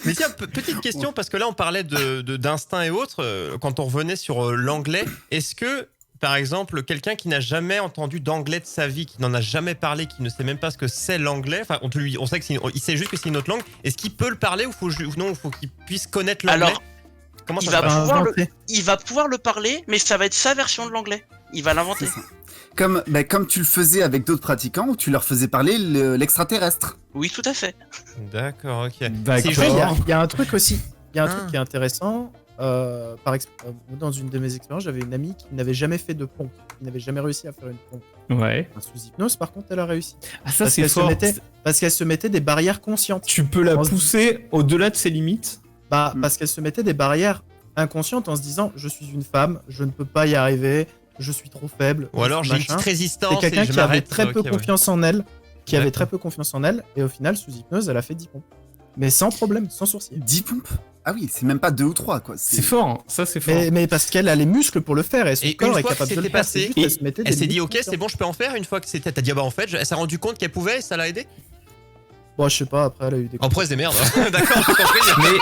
Mais tiens, petite question, parce que là, on parlait d'instinct et autres. Quand on revenait sur l'anglais, est-ce que, par exemple, quelqu'un qui n'a jamais entendu d'anglais de sa vie, qui n'en a jamais parlé, qui ne sait même pas ce que c'est l'anglais, enfin, on sait il sait juste que c'est une autre langue, est-ce qu'il peut le parler ou non, il faut qu'il puisse connaître l'anglais? Alors, comment il ça va se passe? il va pouvoir le parler, mais ça va être sa version de l'anglais. Il va l'inventer. Comme tu le faisais avec d'autres pratiquants où tu leur faisais parler l'extraterrestre. Oui, tout à fait. D'accord, ok. D'accord. C'est Après, juste- il y a un truc aussi. Il y a un truc qui est intéressant. Dans une de mes expériences, j'avais une amie qui n'avait jamais fait de pompe, qui n'avait jamais réussi à faire une pompe. Ouais. Sous hypnose, par contre, elle a réussi. Ah, ça, Parce c'est qu'elle se fort. parce qu'elle se mettait des barrières conscientes. Tu peux la On se dit- pousser au-delà de ses limites. Parce qu'elle se mettait des barrières inconscientes en se disant je suis une femme, je ne peux pas y arriver, je suis trop faible. Ou alors j'ai une machin. petite résistance. C'est quelqu'un et je qui avait m'arrête. très peu Ok, ouais. confiance en elle, qui avait D'accord. très peu confiance en elle, et au final, sous hypnose, elle a fait 10 pompes. Mais sans problème, sans sourcil. 10 pompes. Ah oui, c'est même pas 2 ou 3 quoi. C'est fort, hein. Ça, c'est fort. Mais parce qu'elle a les muscles pour le faire, et son Et une corps est fois capable que de le c'était faire. passé, c'est juste qu'elle se mettait Elle des s'est dit, limites ok, c'est conscientes. bon, je peux en faire une fois que c'était. T'as dit, ah bah en fait, elle s'est rendu compte qu'elle pouvait et ça l'a aidé. Bon, je sais pas, après, elle a eu des. Après, c'est merde. D'accord, j'ai compris.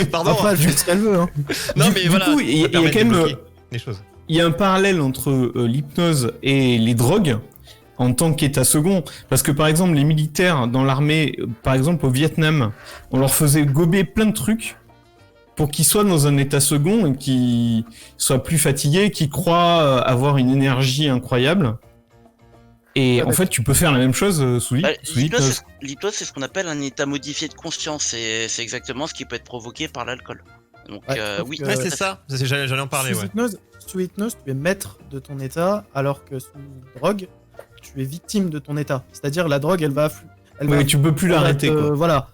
Mais. Pardon. Après, elle fait ce qu'elle veut. Hein. Non, Du- mais du voilà. coup, il y a ça permet de quand même, débloquer les choses. Il y a un parallèle entre l'hypnose et les drogues en tant qu'état second. Parce que par exemple, les militaires dans l'armée, par exemple au Vietnam, on leur faisait gober plein de trucs pour qu'ils soient dans un état second et qu'ils soient plus fatigués, qu'ils croient avoir une énergie incroyable. Et Ouais, en fait, tu peux faire la même chose sous L'hypnose, hypnose. c'est ce qu'on appelle un état modifié de conscience. C'est exactement ce qui peut être provoqué par l'alcool. Donc Ouais, sauf oui. que- Ouais, c'est ça. J'allais en parler, sous ouais. sous hypnose, tu es maître de ton état, alors que sous drogue, tu es victime de ton état. C'est-à-dire, la drogue, elle va. Oui, tu peux plus l'arrêter, quoi. Voilà.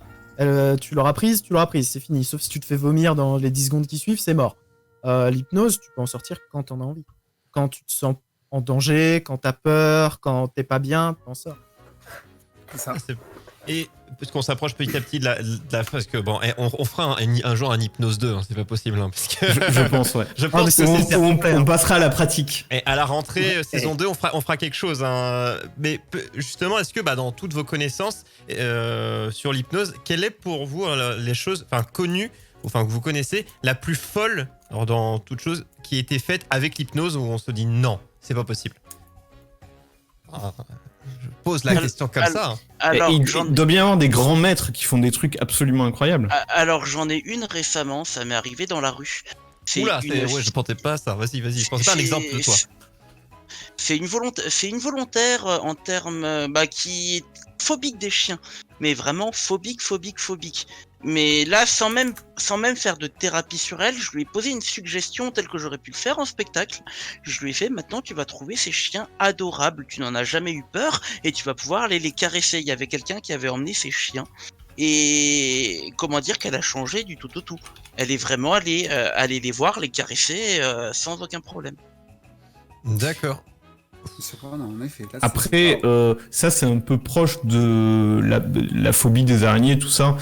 Tu l'auras prise, c'est fini. Sauf si tu te fais vomir dans les 10 secondes qui suivent, c'est mort. L'hypnose, tu peux en sortir quand t'en as envie. Quand tu te sens en danger, quand t'as peur, quand t'es pas bien, t'en sors. C'est ça. Et parce qu'on s'approche petit à petit de la phase que bon, on fera un jour un hypnose 2, hein, c'est pas possible, hein, parce que Je pense, ouais. je mais pense c'est- que c'est- On passera à la pratique. et à la rentrée saison 2, on fera quelque chose. Hein. Mais justement, est-ce que dans toutes vos connaissances sur l'hypnose, quelle est pour vous les choses, connues, que vous connaissez, la plus folle dans toute chose qui a été faite avec l'hypnose où on se dit non, c'est pas possible. Je pose la question comme ça. Hein. Alors, il j'en doit bien y avoir des grands maîtres qui font des trucs absolument incroyables. alors, j'en ai une récemment, ça m'est arrivé dans la rue. C'est Oula, une- je pensais pas à ça. Vas-y. Je pensais pas à un exemple de toi. C'est une volontaire en termes qui est phobique des chiens. mais vraiment phobique. Mais là, sans même faire de thérapie sur elle, je lui ai posé une suggestion telle que j'aurais pu le faire en spectacle. Je lui ai fait, maintenant tu vas trouver ces chiens adorables, tu n'en as jamais eu peur, et tu vas pouvoir aller les caresser. Il y avait quelqu'un qui avait emmené ses chiens. Et comment dire qu'elle a changé du tout au tout. Elle est vraiment allée les voir, les caresser sans aucun problème. D'accord. Surprenant, en effet. Là, Après, ça c'est un peu proche de la phobie des araignées, tout ça.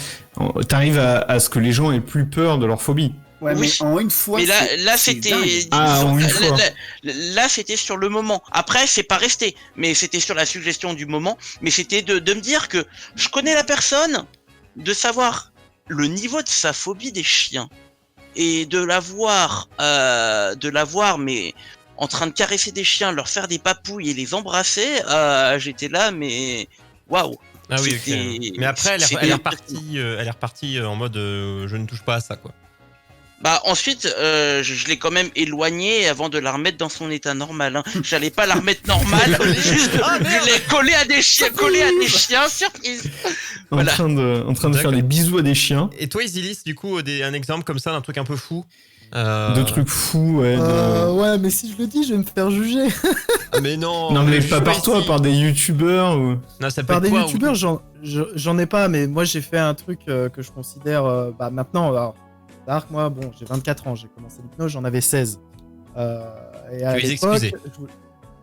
T'arrives à ce que les gens aient plus peur de leur phobie. Ouais, Oui. mais en une fois. Mais là c'est c'était dingue. Ah, en une fois. là c'était sur le moment. Après c'est pas resté, mais c'était sur la suggestion du moment. Mais c'était de me dire que je connais la personne, de savoir le niveau de sa phobie des chiens et de la voir mais en train de caresser des chiens, leur faire des papouilles et les embrasser. J'étais là, mais waouh. Ah oui, ok. C'était- Mais après, elle c'était- est repartie en mode je ne touche pas à ça, quoi. Bah ensuite, je l'ai quand même éloignée avant de la remettre dans son état normal. Hein. J'allais pas la remettre normale, juste je l'ai collée à des chiens, surprise. Voilà. En train de faire D'accord. des bisous à des chiens. Et toi, Isilis, du coup, un exemple comme ça d'un truc un peu fou De trucs fous, ouais. Ouais, mais si je le dis, je vais me faire juger. Ah, mais non. Non, mais je pas suis par toi, ici. par des youtubeurs ou... Non, ça peut Par être des toi, youtubeurs, ou- j'en ai pas, mais moi j'ai fait un truc que je considère maintenant. Alors, Dark, moi, bon, j'ai 24 ans, j'ai commencé l'hypnose, j'en avais 16. Et à Tu es l'époque, excusé.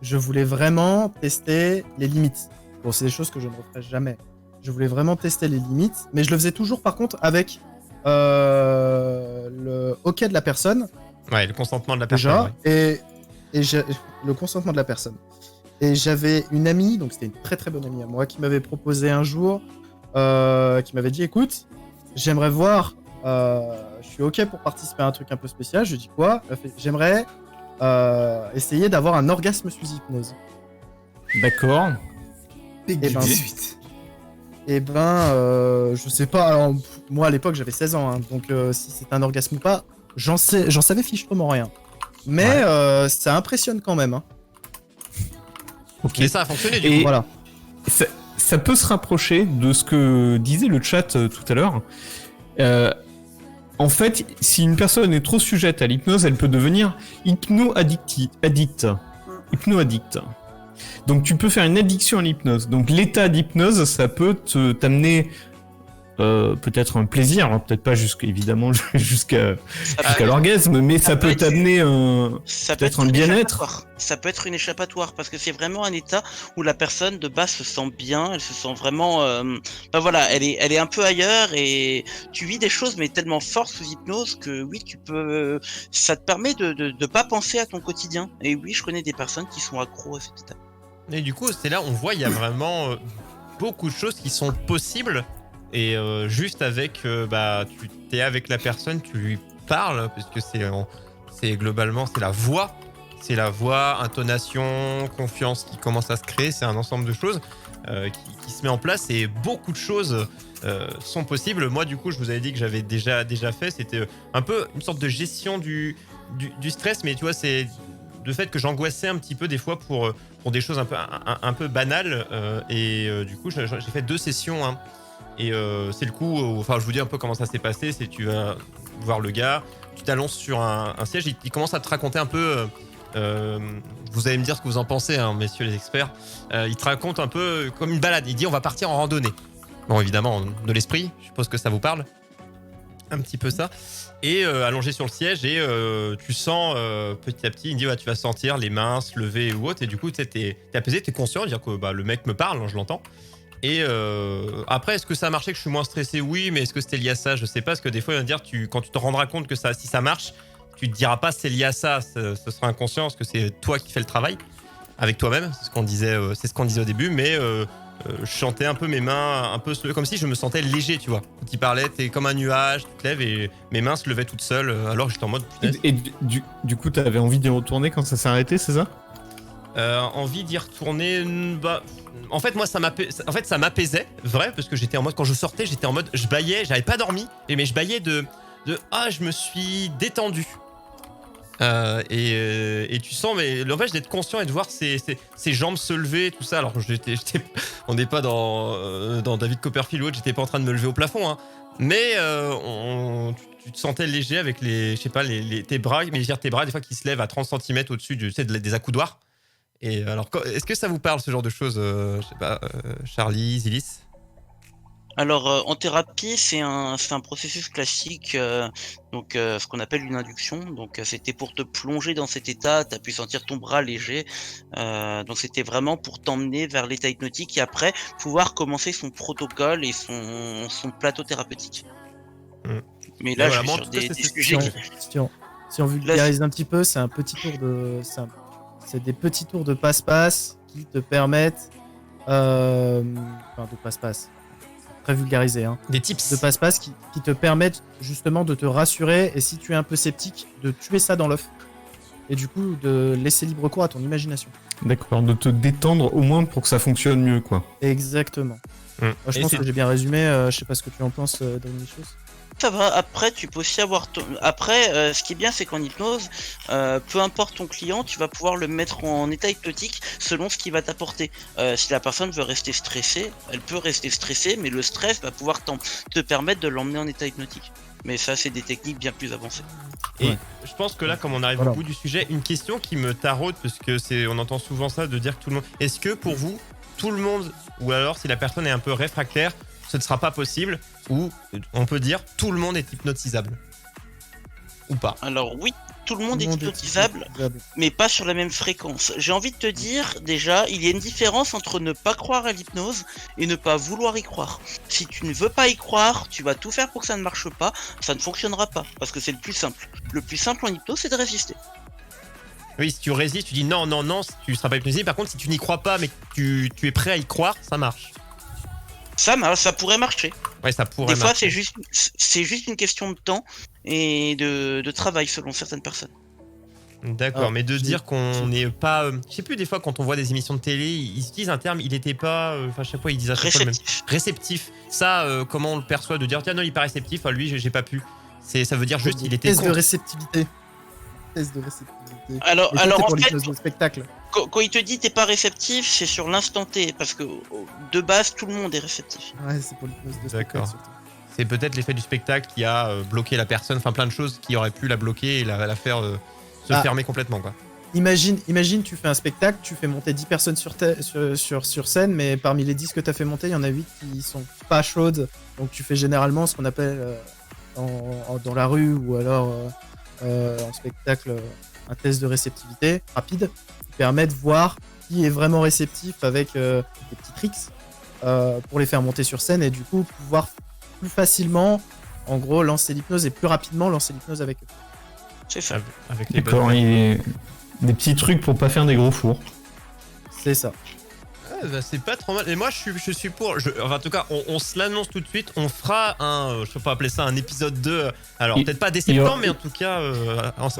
je voulais vraiment tester les limites. Bon, c'est des choses que je ne referai jamais. Je voulais vraiment tester les limites, mais je le faisais toujours par contre avec le OK de la personne. Ouais, le consentement de la personne. Déjà, ouais. et le consentement de la personne. Et j'avais une amie, donc c'était une très très bonne amie à moi, qui m'avait proposé un jour, qui m'avait dit, écoute, j'aimerais voir, je suis ok pour participer à un truc un peu spécial. Je lui dis quoi? Elle fait, j'aimerais essayer d'avoir un orgasme sous hypnose. D'accord. Peggy Eh ben, 18. Et je sais pas. Alors, moi à l'époque j'avais 16 ans, hein, donc si c'est un orgasme ou pas, j'en savais fichtrement rien. Mais ça impressionne quand même. Hein. Ok. Et ça a fonctionné, du Et coup. Voilà. ça peut se rapprocher de ce que disait le chat tout à l'heure. En fait, si une personne est trop sujette à l'hypnose, elle peut devenir hypno-addict. Donc tu peux faire une addiction à l'hypnose. Donc l'état d'hypnose, ça peut t'amener peut-être un plaisir, alors peut-être pas évidemment jusqu'à l'orgasme, mais ça peut t'amener Ça peut-être un une bien-être. échappatoire. Ça peut être une échappatoire parce que c'est vraiment un état où la personne de base se sent bien, elle se sent vraiment, ben voilà, elle est un peu ailleurs et tu vis des choses mais tellement fortes sous hypnose que oui, ça te permet de pas penser à ton quotidien. Et oui, je connais des personnes qui sont accros à cet état. Et du coup, c'est là, on voit, il y a vraiment beaucoup de choses qui sont possibles. Et juste avec, tu t'es avec la personne, tu lui parles, puisque c'est globalement, c'est la voix, intonation, confiance qui commence à se créer. C'est un ensemble de choses qui se met en place et beaucoup de choses sont possibles. Moi, du coup, je vous avais dit que j'avais déjà fait. C'était un peu une sorte de gestion du stress, mais tu vois, c'est le fait que j'angoissais un petit peu des fois pour des choses un peu banales. Du coup, j'ai fait 2 sessions. Hein. Et c'est le coup, enfin je vous dis un peu comment ça s'est passé, c'est tu vas voir le gars, tu t'allonges sur un siège, il commence à te raconter un peu, vous allez me dire ce que vous en pensez, hein, messieurs les experts, il te raconte un peu comme une balade, il dit on va partir en randonnée. Bon évidemment, de l'esprit, je suppose que ça vous parle, un petit peu ça, et allongé sur le siège, et tu sens petit à petit, il dit ouais, tu vas sentir les mains se lever ou autre, et du coup t'es apaisé, t'es conscient, dire que le mec me parle, hein, je l'entends. Et après, est-ce que ça a marché, que je suis moins stressé? Oui, mais est-ce que c'était lié à ça? Je sais pas, parce que des fois, il va dire, quand tu te rendras compte que si ça marche, tu te diras pas c'est lié à ça, ce sera inconscient, parce que c'est toi qui fais le travail avec toi-même, c'est ce qu'on disait au début, mais je chantais un peu mes mains, un peu comme si je me sentais léger, tu vois. Quand il parlait, t'es comme un nuage, tu te lèves et mes mains se levaient toutes seules, alors j'étais en mode punaise. Et du coup, t'avais envie d'y retourner quand ça s'est arrêté, c'est ça? Envie d'y retourner, en fait moi ça m'apaisait, vrai, parce que j'étais en mode, quand je sortais, j'étais en mode, je bâillais, j'avais pas dormi, mais je bâillais de je me suis détendu. Et tu sens, mais l'empêche d'être conscient et de voir ses jambes se lever, tout ça. Alors, on n'est pas dans David Copperfield ou autre, j'étais pas en train de me lever au plafond, hein. Mais tu te sentais léger avec tes bras, mais je veux dire tes bras des fois qui se lèvent à 30 cm au-dessus des accoudoirs. Et alors, est-ce que ça vous parle ce genre de choses, je sais pas, Charlie, Zilis? Alors, en thérapie, c'est un processus classique, ce qu'on appelle une induction. Donc, c'était pour te plonger dans cet état, tu as pu sentir ton bras léger. Donc, c'était vraiment pour t'emmener vers l'état hypnotique et après pouvoir commencer son protocole et son plateau thérapeutique. Mais là, voilà, je moi, suis en sur tout cas, des c'est- sujets Si on vulgarise un petit peu, c'est un petit tour de. C'est des petits tours de passe-passe qui te permettent. Enfin, de passe-passe. Très vulgarisé, hein. Des tips. De passe-passe qui te permettent justement de te rassurer et si tu es un peu sceptique, de tuer ça dans l'œuf. Et du coup, de laisser libre cours à ton imagination. D'accord, de te détendre au moins pour que ça fonctionne mieux, quoi. Exactement. Je Et pense c'est- que j'ai bien résumé. Je sais pas ce que tu en penses, Dominique. Ça va, après tu peux aussi avoir Après, ce qui est bien c'est qu'en hypnose, peu importe ton client, tu vas pouvoir le mettre en état hypnotique selon ce qu'il va t'apporter. Si la personne veut rester stressée, elle peut rester stressée, mais le stress va pouvoir te permettre de l'emmener en état hypnotique. Mais ça c'est des techniques bien plus avancées. Et Ouais. je pense que là, comme on arrive Voilà. au bout du sujet, une question qui me taraude, parce que on entend souvent ça, de dire que tout le monde. Est-ce que pour vous, tout le monde, ou alors si la personne est un peu réfractaire, ce ne sera pas possible, ou on peut dire tout le monde est hypnotisable, ou pas? Alors oui, tout le monde est hypnotisable, hypnotisable. mais pas sur la même fréquence. J'ai envie de te dire, déjà, il y a une différence entre ne pas croire à l'hypnose et ne pas vouloir y croire. Si tu ne veux pas y croire, tu vas tout faire pour que ça ne marche pas, ça ne fonctionnera pas, parce que c'est le plus simple. Le plus simple en hypnose, c'est de résister. Oui, si tu résistes, tu dis non, non, non, tu seras pas hypnotisé. Par contre, si tu n'y crois pas, mais que tu es prêt à y croire, ça marche. Ça pourrait marcher. Ouais, ça pourrait Des fois, marcher. c'est juste une question de temps et de travail selon certaines personnes. D'accord, Ah, mais de j'ai- dire qu'on n'est pas. Je sais plus, des fois, quand on voit des émissions de télé, ils utilisent un terme, il était pas. Enfin, je sais pas, ils disent à chaque fois le même. Réceptif. Réceptif. Ça, comment on le perçoit de dire, tiens, non, il est pas réceptif, ah, lui, j'ai pas pu. Ça veut dire juste, il était Test de contre. réceptivité. Test de réceptivité. Alors, Et ça, alors c'est en pour fait, l'hypnose de spectacle. quand il te dit t'es pas réceptif, c'est sur l'instant T, parce que de base, tout le monde est réceptif. Ouais, c'est pour l'hypnose de spectacle. D'accord. surtout. C'est peut-être l'effet du spectacle qui a bloqué la personne, enfin plein de choses qui auraient pu la bloquer et la faire se Ah. fermer complètement, quoi. Imagine, tu fais un spectacle, tu fais monter 10 personnes sur scène, mais parmi les 10 que tu as fait monter, il y en a 8 qui sont pas chaudes. Donc tu fais généralement ce qu'on appelle dans la rue ou alors en spectacle un test de réceptivité rapide qui permet de voir qui est vraiment réceptif avec des petits tricks pour les faire monter sur scène et du coup pouvoir plus facilement, en gros, lancer l'hypnose et plus rapidement lancer l'hypnose avec eux. C'est ça. Avec les D'accord, bonnes. et des petits trucs pour pas faire des gros fours. C'est ça. Ah, bah, c'est pas trop mal. Et moi, je suis pour. Enfin, en tout cas, on se l'annonce tout de suite. On fera je sais pas appeler ça un épisode 2. Alors, Il- peut-être pas dès il y aura- septembre, mais en tout cas.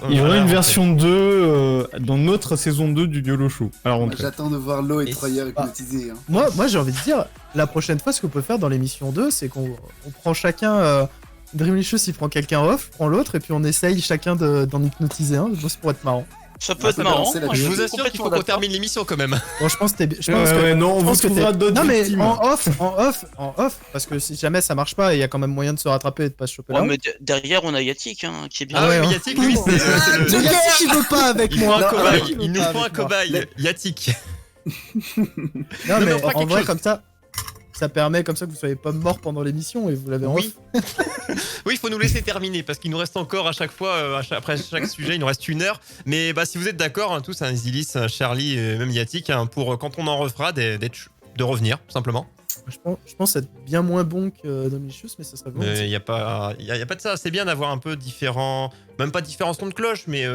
Il y aura voilà, une en version 2 dans notre saison 2 du YOLO Show. Alors, Moi, j'attends de voir l'eau et Et Troyer hypnotisés. Hein. Moi j'ai envie de dire, la prochaine fois, ce qu'on peut faire dans l'émission 2, c'est qu'on prend chacun. Dreamlicious, il prend quelqu'un off, prend l'autre, et puis on essaye chacun d'en hypnotiser un. Ça pourrait être marrant. Ça peut Ah, être ça marrant. balançait la Moi, fait. Je suis vous assure qu'il complètement faut qu'on d'accord. termine l'émission quand même. Bon, je pense que je pense que. non, je on pense vous que trouvera t'es- d'autres Non, mais victimes. en off, parce que si jamais ça marche pas, il y a quand même moyen de se rattraper et de pas se choper Ouais, là. mais derrière, on a Yatik, hein, qui est bien. Ah ouais, oui, mais hein. Yatik, lui, c'est le. Mais Yatik, il veut pas avec Il faut moi. un Non, cobaye. Yatik, Il nous veut pas faut un avec moi. cobaye. Yatik. Non, mais mais on fera en quelque vrai, chose. comme ça permet comme ça que vous soyez pas mort pendant l'émission et vous l'avez en Oui. off. Oui, il faut nous laisser terminer parce qu'il nous reste encore à chaque fois, après chaque sujet, il nous reste 1 heure. Mais bah, si vous êtes d'accord, hein, tous, Zilis, Charlie et même Yatik, hein, pour quand on en refera, de revenir, tout simplement. Je pense être bien moins bon que Dominicius, mais ça serait bon. Mais il n'y a, pas de ça. C'est bien d'avoir un peu différents, même pas différents sons de cloche, mais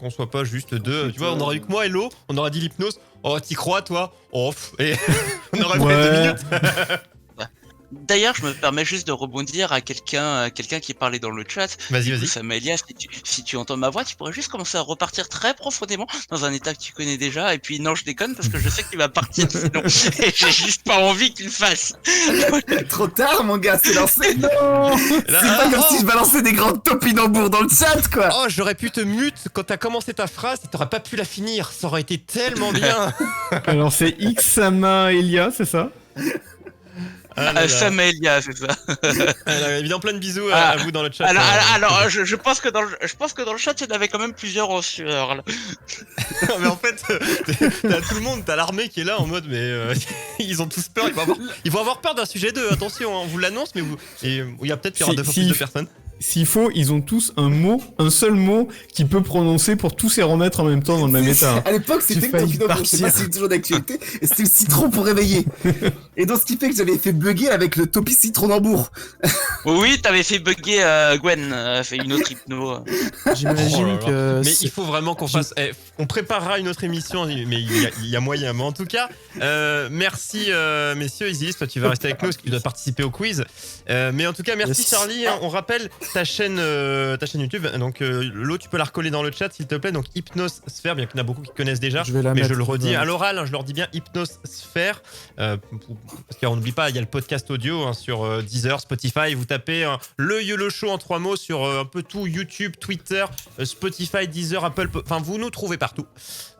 qu'on soit pas juste deux. Tu vois, on aurait eu que moi et Lo, on aurait dit l'hypnose. Oh, t'y crois, toi? Oh, et on aurait fait 2 minutes. D'ailleurs, je me permets juste de rebondir à quelqu'un qui parlait dans le chat. Vas-y, Du coup, vas-y. Samélia, si tu entends ma voix, tu pourrais juste commencer à repartir très profondément dans un état que tu connais déjà. Et puis, non, je déconne parce que je sais qu'il va partir sinon. Et j'ai juste pas envie qu'il le fasse. Trop tard, mon gars, c'est lancé. Là, C'est pas comme si je balançais des grands topinambours dans le chat, quoi. Oh, j'aurais pu te mute quand t'as commencé ta phrase et t'aurais pas pu la finir. Ça aurait été tellement bien. Alors c'est Xama Elia, c'est ça? Ah là là. Samélia, c'est ça. Évidemment, plein de bisous Ah, à vous dans le chat. Alors, je pense que dans le chat, il y en avait quand même plusieurs en sueur, là. Mais en fait, t'as tout le monde, t'as l'armée qui est là en mode, mais ils ont tous peur. Ils vont avoir peur d'un sujet 2, attention, on vous l'annonce, mais il y a peut-être qu'il y aura deux fois plus de personnes. S'il faut, ils ont tous un seul mot qui peut prononcer pour tous les remettre en même temps dans le même état. À l'époque, c'était J'ai le failli topinambour, je sais pas partir. si c'est toujours d'actualité, et c'était le citron pour réveiller. Et donc, ce qui fait que j'avais fait bugger avec le topi citronambour. Oui, t'avais fait bugger Gwen, fait une autre hypno. J'imagine Oh là là. que. Mais il faut vraiment qu'on fasse. On préparera une autre émission, mais il y a moyen. Mais en tout cas, merci messieurs. Isis, toi tu vas rester avec nous parce que tu dois participer au quiz. Mais en tout cas, merci Yes. Charlie. On rappelle ta chaîne YouTube. Donc Lo, tu peux la recoller dans le chat s'il te plaît. Donc Hypnosphère, bien qu'il y en a beaucoup qui connaissent déjà. Je vais la Mais je mettre, le redis ouais. à l'oral, hein, je leur dis bien Hypnosphère. Parce qu'on n'oublie pas, il y a le podcast audio hein, sur Deezer, Spotify. Vous tapez le YOLO Show en 3 mots sur un peu tout, YouTube, Twitter, Spotify, Deezer, Apple. Enfin, vous nous trouvez partout.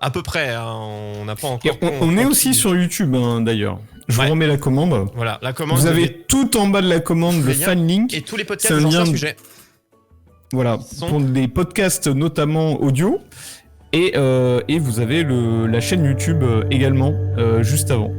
À peu près. Hein, on n'a pas Et encore. on est aussi sur YouTube hein, d'ailleurs. Je Ouais. vous remets la commande. Voilà, la commande. Vous avez tout en bas de la commande le lien. fan link. Et tous les C'est podcasts un des anciens lien- sujets. Voilà, Sont- pour des podcasts notamment audio. Et vous avez la chaîne YouTube également juste avant.